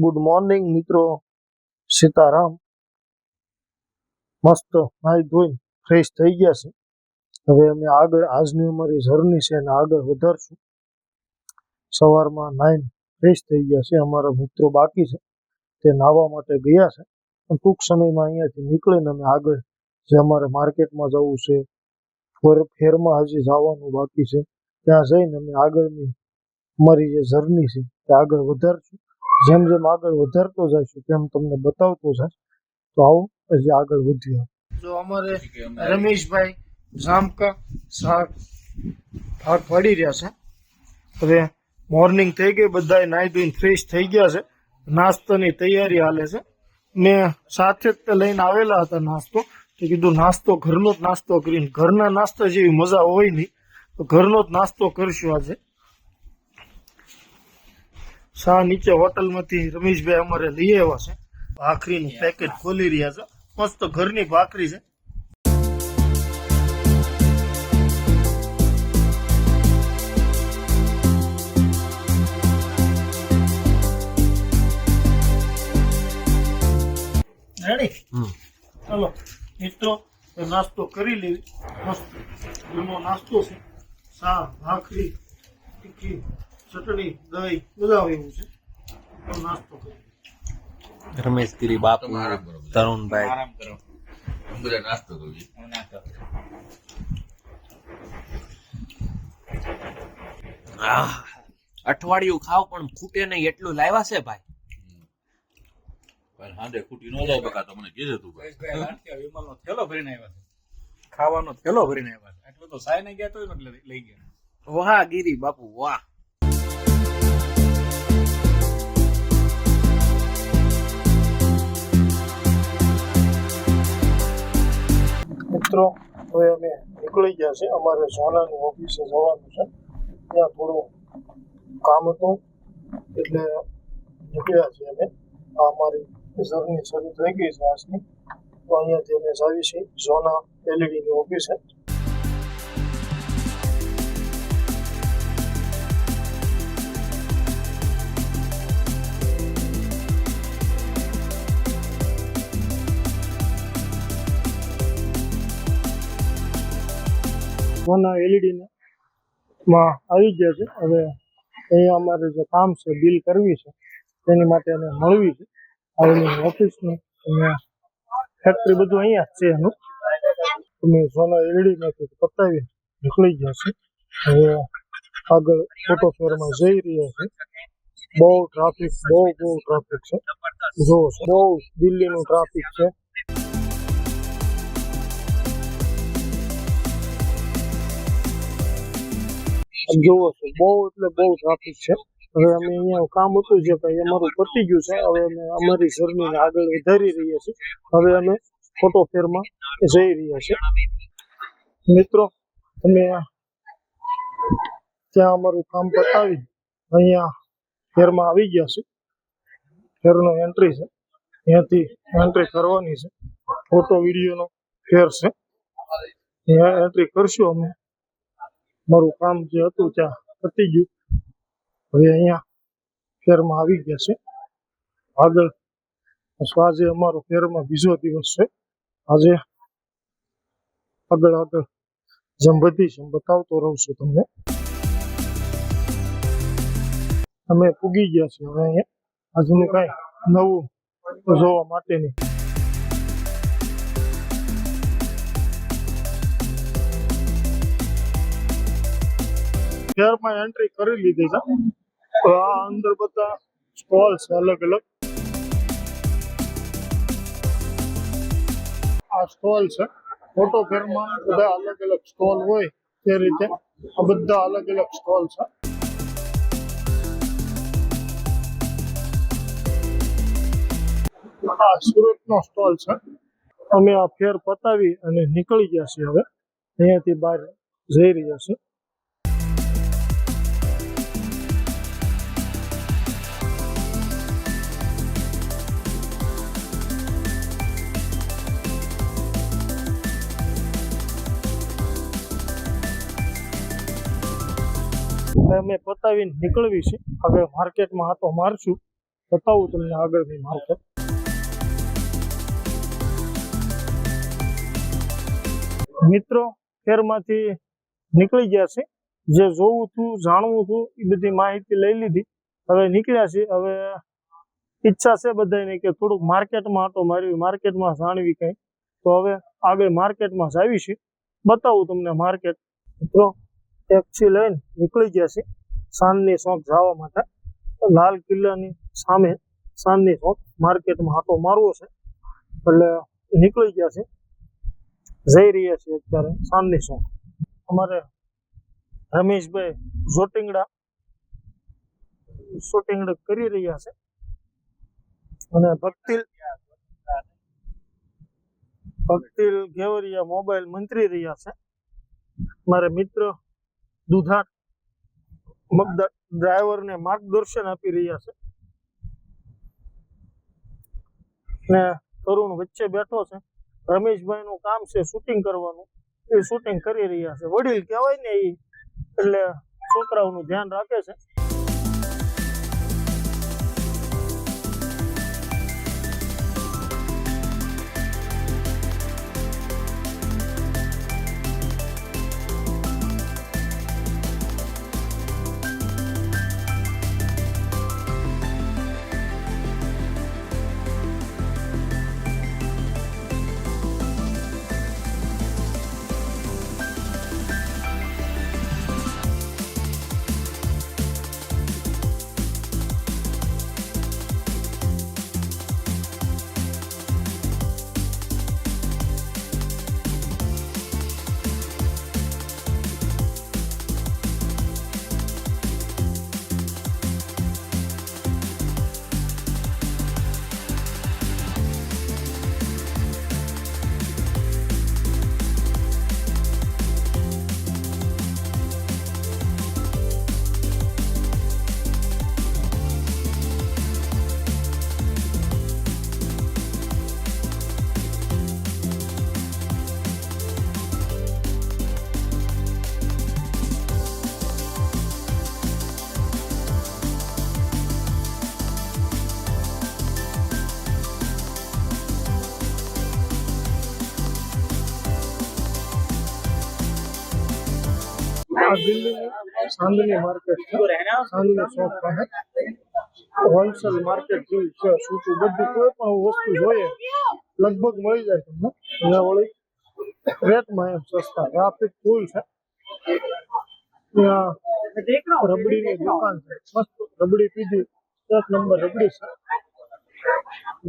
Good morning મિત્રો, સીતારામ. મસ્ત નાહી ધોઈને ફ્રેશ થઈ ગયા છે. હવે અમે આગળ આજની અમારી જર્ની છે અને આગળ વધારશું. સવારમાં નાહીને ફ્રેશ થઈ ગયા છે. અમારા મિત્રો બાકી છે તે નાહવા માટે ગયા છે. પણ ટૂંક સમયમાં અહીંયાથી નીકળીને અમે આગળ જે અમારે માર્કેટમાં જવું છે, ફેરમાં હજી જવાનું બાકી છે, ત્યાં જઈને અમે આગળની અમારી જે જર્ની છે તે આગળ વધારશું. જેમ જેમ આગળ વધારતો જઈશું તેમ તમને બતાવતો જાય. તો આવો પછી આગળ વધીએ. જો અમારે રમેશભાઈ જામકા શાક ભાગ પાડી રહ્યા છે. હવે મોર્નિંગ થઈ ગઈ, બધા નાહી ધોઈને ફ્રેશ થઈ ગયા છે. નાસ્તાની તૈયારી હાલે છે. મેં સાથે જ લઈને આવેલા હતા નાસ્તો, તો કીધું નાસ્તો ઘરનો જ નાસ્તો કરીને, ઘરના નાસ્તા જેવી મજા હોય નહીં, તો ઘરનો જ નાસ્તો કરશું આજે. શા નીચે હોટલમાંથી રમેશભાઈ અમારે લઈ આવ્યા છે. ભાખરીનું પેકેટ ખોલી રહ્યા છે. મસ્ત ઘરની ભાખરી છે. રેડી? ચાલો મિત્રો, નાસ્તો કરી લેવી. મસ્ત ઘરનો નાસ્તો છે. શા, ભાખરી, તીખી ચટણી, દહીં બધા એવું છે. નાસ્તો કરી રમેશ ગીરી બાપુ, તરુણભાઈ આરામ કરો, બધા નાસ્તો કરવી. અઠવાડિયું ખાવ પણ ખૂટે નહીં એટલું લાવ્યા છે ભાઈ. હાંડે ખૂટી ન જાય બકા, તો મને કીધું તું ભાઈ. વિમલનો થેલો ભરીને આવ્યા છે, ખાવાનો થેલો ભરીને આવ્યા છે. આટલું તો સાય ને ગયા તો એટલે લઈ ગયા. વાહ ગીરી બાપુ વાહ. મિત્રો, હવે અમે નીકળી ગયા છે. અમારે સોનાની ઓફિસે જવાનું છે. ત્યાં થોડું કામ હતું એટલે નીકળ્યા છીએ અમે. આ અમારી જર્ની શરૂ થઈ ગઈ છે આજની. તો અહીંયાથી અમે જાવી છીએ સોના એલઈડીની ઓફિસે. સોના એલઈડી માં આવી ગયા છે. હવે અહીંયા અમારે જે કામ છે, બિલ કરવી છે, તેની માટે અમે મળવી છે. આવેલી ઓફિસની અને ફેક્ટરી બધું અહીંયા જ છે એનું. અમે સોના એલઈડી માંથી પતાવી નીકળી ગયા છે. હવે આગળ ફોટો ફેરમાં જઈ રહ્યા છે. બહુ ટ્રાફિક છે. જો બહુ દિલ્હીનું ટ્રાફિક છે. જોવો છો, બહુ એટલે બહુ ટ્રાફિક છે. હવે અમે અહીંયા કામ હતું જે ભાઈ અમારું પતી ગયું છે. હવે અમે અમારી જર્નીને આગળ વધારી રહ્યા છીએ. હવે અમે ફોટો ફેરમાં જઈ રહ્યા છીએ. મિત્રો, અમે ત્યાં અમારું કામ પતાવી અહીંયા ફેરમાં આવી ગયા છે. ફેરનો એન્ટ્રી છે, ત્યાંથી એન્ટ્રી કરવાની છે. ફોટો વિડીયોનો ફેર છે, ત્યાં એન્ટ્રી કરશું અમે. મારું કામ જે હતું ત્યાં પતી ગયું. હવે અહીંયા ફેરમાં આવી ગયા છે. આગળ આજે અમારો ફેરમાં બીજો દિવસ છે. આજે આગળ જેમ બધી છે એમ બતાવતો રહું છું તમને. અમે પૂગી ગયા છીએ હવે અહીંયા. આજનું કાંઈ નવું જોવા માટેની. ફેરમાં એન્ટ્રી કરી લીધી છે. આ અંદર બધા સ્ટોલ છે અલગ અલગ. આ સ્ટોલ છે. ફોટો ફેરમાં બધા અલગ અલગ સ્ટોલ હોય તે રીતે આ બધા અલગ અલગ સ્ટોલ છે. આ સુરતનો સ્ટોલ છે. અમે આ ફેર પતાવી અને નીકળી ગયા છીએ. હવે અહીંયાથી બહાર જઈ રહ્યા છીએ. અમે પતાવીને નીકળવી છે. હવે માર્કેટમાં આટો મારશું બતાવું તમને આગળની માર્કેટ. મિત્રો ખેરમાંથી નીકળી ગયા છે. જે જોવું હતું જાણવું હતું એ બધી માહિતી લઈ લીધી. હવે નીકળ્યા છે. હવે ઈચ્છા છે બધાને કે થોડુંક માર્કેટમાં આટો મારવી, માર્કેટમાં જાણવી કંઈ. તો હવે આગળ માર્કેટમાં જ આવી છે, બતાવું તમને માર્કેટ. મિત્રો ટેક્સી લઈને નીકળી ગયા છે ચાંદની ચોક જવા માટે. લાલ કિલ્લાની સામે ચાંદની ચોક માર્કેટમાં આટો મારવો છે એટલે નીકળી ગયા છે. જઈ રહ્યા છે અત્યારે ચાંદની ચોક. અમારે રમેશભાઈ શૂટિંગ કરી રહ્યા છે અને ભક્તિલ ઘેવરિયા મોબાઈલ મંત્રી રહ્યા છે. મારા મિત્ર દુધાર ડ્રાઈવરને માર્ગદર્શન આપી રહ્યા છે ને તરુણ વચ્ચે બેઠો છે. રમેશભાઈ નું કામ છે શૂટિંગ કરવાનું, એ શૂટિંગ કરી રહ્યા છે. વડીલ કહેવાય ને એ, એટલે છોકરાઓનું ધ્યાન રાખે છે. આ દિલ્હીની ચાંદની માર્કેટ છે. ચાંદની ચોક પાસે હોલસેલ માર્કેટ જેવી છે. સૂચું બધી કોઈ પણ વસ્તુ જોઈએ લગભગ મળી જાય તમને. અને વળી રેટમાં એમ સસ્તા. ટ્રાફિક ફૂલ છે. ત્યાં રબડીની દુકાન છે. મસ્ત રબડી પીધી, 1 નંબર રબડી છે.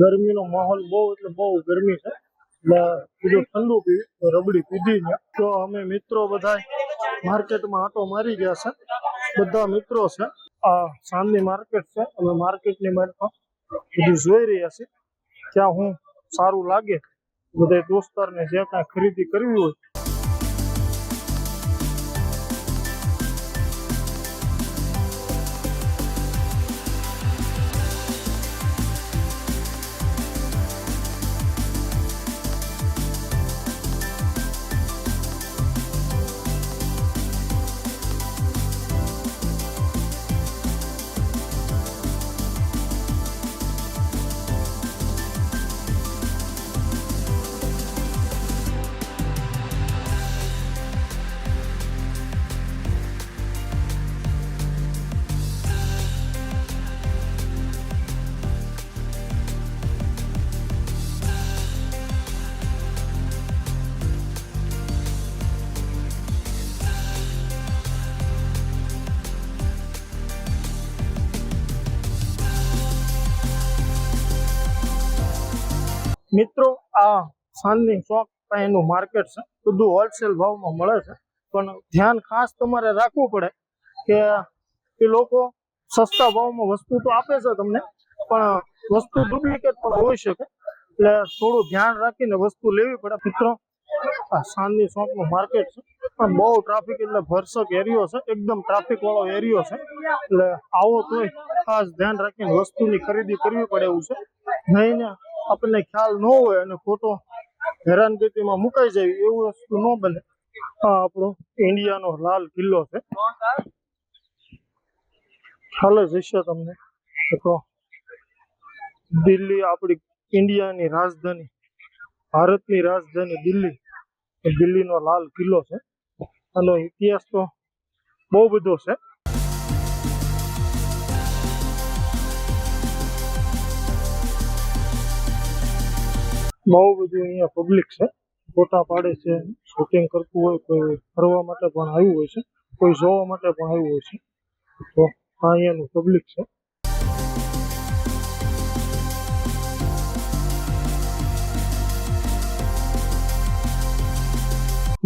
ગરમીનો માહોલ બહુ એટલે બહુ ગરમી છે એટલે બીજું ઠંડુ પીવી તો રબડી પીધી ને. તો અમે મિત્રો બધા માર્કેટમાં આટો મારી ગયા છે. બધા મિત્રો છે. આ ચાંદની માર્કેટ છે. અમે માર્કેટની માર્કેટ બધું જોઈ રહ્યા છીએ. ત્યાં હું સારું લાગે બધા દોસ્તારને જે કાંઈ ખરીદી કરવી હોય. મિત્રો આ ચાંદની ચોક પાસેનું માર્કેટ છે. બધું હોલસેલ ભાવમાં મળે છે. પણ ધ્યાન ખાસ તમારે રાખવું પડે કે એ લોકો સસ્તા ભાવમાં વસ્તુ તો આપે છે તમને, પણ વસ્તુ ડુપ્લિકેટ પણ હોઈ શકે. એટલે થોડું ધ્યાન રાખીને વસ્તુ લેવી પડે. મિત્રો આ ચાંદની ચોકનું માર્કેટ છે. પણ બહુ ટ્રાફિક એટલે ભરસક એરિયો છે. એકદમ ટ્રાફિક વાળો એરિયો છે. એટલે આવો તોય ખાસ ધ્યાન રાખીને વસ્તુની ખરીદી કરવી પડે એવું છે. નહીં ને આપણને ખ્યાલ ન હોય અને ખોટો હેરાનગતિમાં મુકાઈ જાય એવું વસ્તુ ન બને. આ આપણો ઇન્ડિયાનો લાલ કિલ્લો છે. ખ્યાલ જ હશે તમને. તો દિલ્હી આપણી ઇન્ડિયાની રાજધાની, ભારતની રાજધાની દિલ્હી, એ દિલ્હીનો લાલ કિલ્લો છે. આનો ઇતિહાસ તો બહુ બધો છે. બહુ બધું અહીંયા પબ્લિક છે, ફોટા પાડે છે, શૂટિંગ કરતું હોય, કોઈ ફરવા માટે પણ આવ્યું હોય છે, કોઈ જોવા માટે પણ આવ્યું હોય છે. તો આ અહીંયાનું પબ્લિક છે.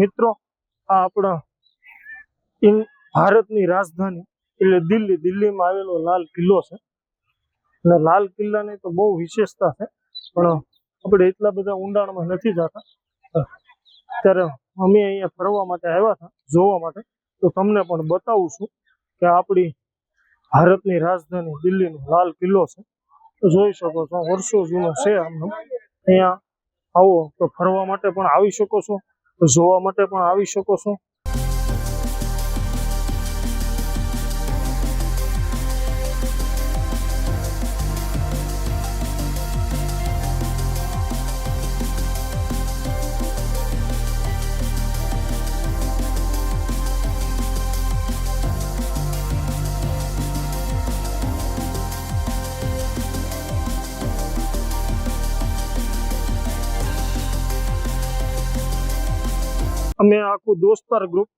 મિત્રો, આ આપણા ભારતની રાજધાની એટલે દિલ્હીમાં આવેલો લાલ કિલ્લો છે. અને લાલ કિલ્લાની તો બહુ વિશેષતા છે, પણ આપણે એટલા બધા ઊંડાણમાં નથી જતા. ત્યારે અમે અહીંયા ફરવા માટે આવ્યા હતા, જોવા માટે. તો તમને પણ બતાવું છું કે આપણી ભારતની રાજધાની દિલ્હીનો લાલ કિલ્લો છે. તો જોઈ શકો છો, વર્ષો જૂનો છે. આમ અહીંયા આવો તો ફરવા માટે પણ આવી શકો છો, જોવા માટે પણ આવી શકો છો. અમે આખું દોસ્તાર ગ્રુપ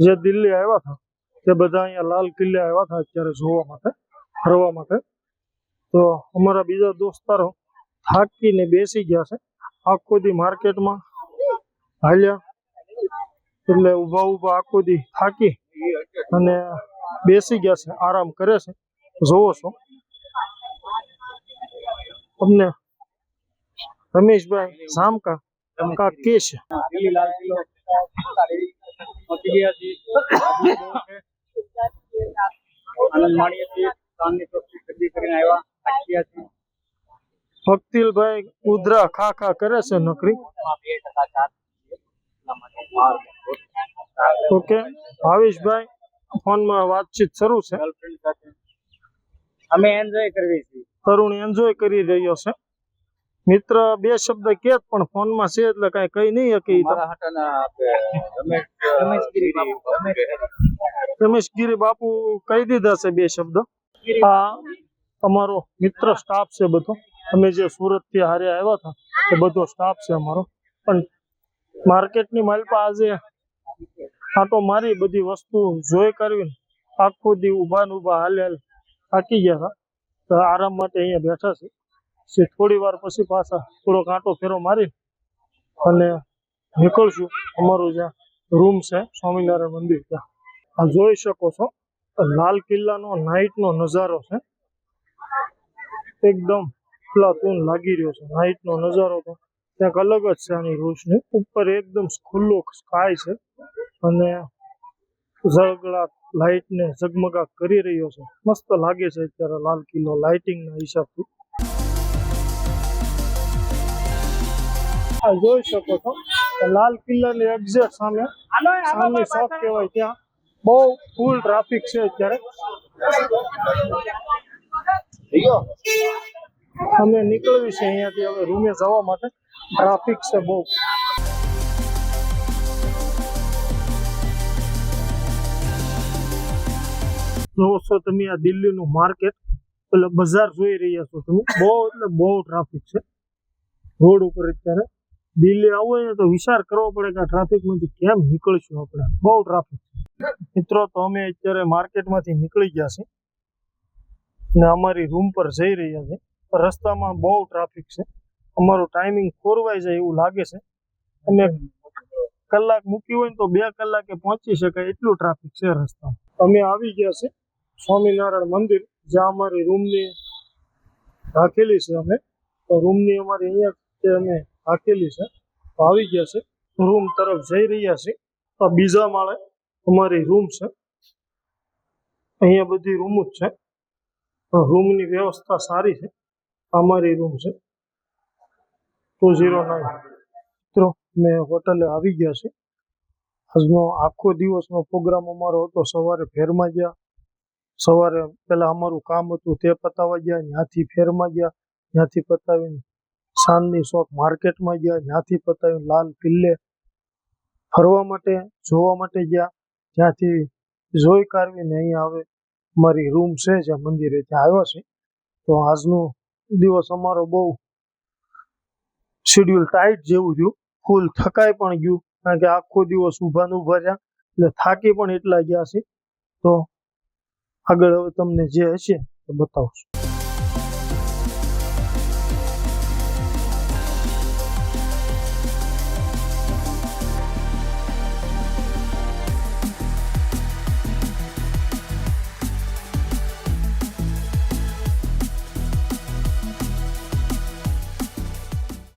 જે દિલ્હી આવ્યા હતા, તે બધા અહીંયા લાલ કિલ્લે આવ્યા હતા અત્યારે જોવા માટે, ફરવા માટે. તો અમારા બીજા દોસ્તારો થાકીને બેસી ગયા છે. આખો દી માર્કેટમાં હાલ્યા, એટલે ઊભા આખો દી થાકી અને બેસી ગયા છે, આરામ કરે છે. જોવો છો તમને રમેશભાઈ ઝામકા કા કેશ દિલ્હી લાલ કિલ્લો પહોંચી ગયા છીએ. આનંદ માણીએ છીએ. સાંજની ચોકથી ખરીદી કરીને આવ્યા છીએ. ભક્તિલભાઈ ઉધરા ખા કરે છે નકરી. ઓકે, ભાવેશભાઈ ફોનમાં વાતચીત શરૂ છે. ગર્લફ્રેન્ડ સાથે અમે એન્જોય કરવી છીએ. તરુણ એન્જોય કરી રહ્યો છે. મિત્ર બે શબ્દ કે પણ ફોનમાં છે એટલે કઈ કઈ નહીં કે રમેશગીરી બાપુ કહી દીધા છે બે શબ્દ. આ અમારો મિત્ર સ્ટાફ છે બધો. અમે જે સુરત થી હારે આવ્યા હતા એ બધો સ્ટાફ છે અમારો. પણ માર્કેટની માલપા આજે આટો મારી બધી વસ્તુ જોઈ કરવી, આખો દી ઊભા હાલ થાકી ગયા હતા. તો આરામ માટે અહીંયા બેઠા છે. થોડી વાર પછી પાછા થોડો કાંટો ફેરો મારી અને નીકળશું અમારું જ્યાં રૂમ છે સ્વામિનારાયણ મંદિર ત્યાં. આ જોઈ શકો છો લાલ કિલ્લાનો નાઇટનો નજારો છે. એકદમ ફલાતૂન લાગી રહ્યો છે નાઇટનો નજારો. તો ક્યાંક અલગ જ છે આની રોશની. ઉપર એકદમ ખુલ્લો સ્કાય છે અને ઝળગળાટ લાઇટને ઝગમગાટ કરી રહ્યો છે. મસ્ત લાગે છે અત્યારે લાલ કિલ્લો લાઇટિંગના હિસાબથી. આ જોઈ શકો છો લાલ કિલ્લાની એક્ઝેક્ટ સામે સામે શોપ કહેવાય ત્યાં બહુ ફૂલ ટ્રાફિક છે અત્યારે. અમે નીકળવી છે અહીંયાથી હવે રૂમે જવા માટે. ટ્રાફિક છે બહુ. જોવો છો તમે આ દિલ્હીનું માર્કેટ, એટલે બજાર જોઈ રહ્યા છો તમે. બહુ એટલે બહુ ટ્રાફિક છે રોડ ઉપર અત્યારે. દિલ્હી આવવું હોય તો વિચાર કરવો પડે કે આ ટ્રાફિકમાંથી કેમ નીકળશું આપણે. બહુ ટ્રાફિક છે મિત્રો. તો અમે અત્યારે માર્કેટમાંથી નીકળી ગયા છીએ ને અમારી રૂમ પર જઈ રહ્યા છે. રસ્તામાં બહુ ટ્રાફિક છે. અમારું ટાઈમિંગ ખોરવાઈ જાય એવું લાગે છે. અમે કલાક મૂકી હોય ને તો 2 કલાકે પહોંચી શકાય એટલું ટ્રાફિક છે રસ્તામાં. અમે આવી ગયા છે સ્વામિનારાયણ મંદિર, જ્યાં અમારી રૂમની રાખેલી છે. અમે તો રૂમની અમારી અહીંયા અમે રાખેલી છે. તો આવી ગયા છે, રૂમ તરફ જઈ રહ્યા છે. તો બીજા માળે અમારી રૂમ છે. અહીંયા બધી રૂમ જ છે. રૂમની વ્યવસ્થા સારી છે. અમારી રૂમ છે 209. મિત્રો મેં હોટલે આવી ગયા છે. આજનો આખો દિવસનો પ્રોગ્રામ અમારો હતો. સવારે ફેરમાં ગયા. સવારે પહેલાં અમારું કામ હતું તે પતાવવા ગયા. ત્યાંથી ફેરમાં ગયા. ત્યાંથી પતાવીને ચાંદની ચોક માર્કેટમાં ગયા, ત્યાંથી પતાવીને લાલ કિલ્લે ફરવા માટે જોવા માટે ગયા, ત્યાંથી જોઈ કાઢવીને અહીંયા આવે અમારી રૂમ છે જ્યાં મંદિરે ત્યાં આવ્યા છે. તો આજનો દિવસ અમારો બહુ શેડ્યુલ ટાઈટ જેવું થયું, ફૂલ થકાઈ પણ ગયું કારણ કે આખો દિવસ ઊભા ને ઊભા રહ્યા એટલે થાકી પણ એટલા ગયા છે. તો આગળ હવે તમને જે હશે એ બતાવશું.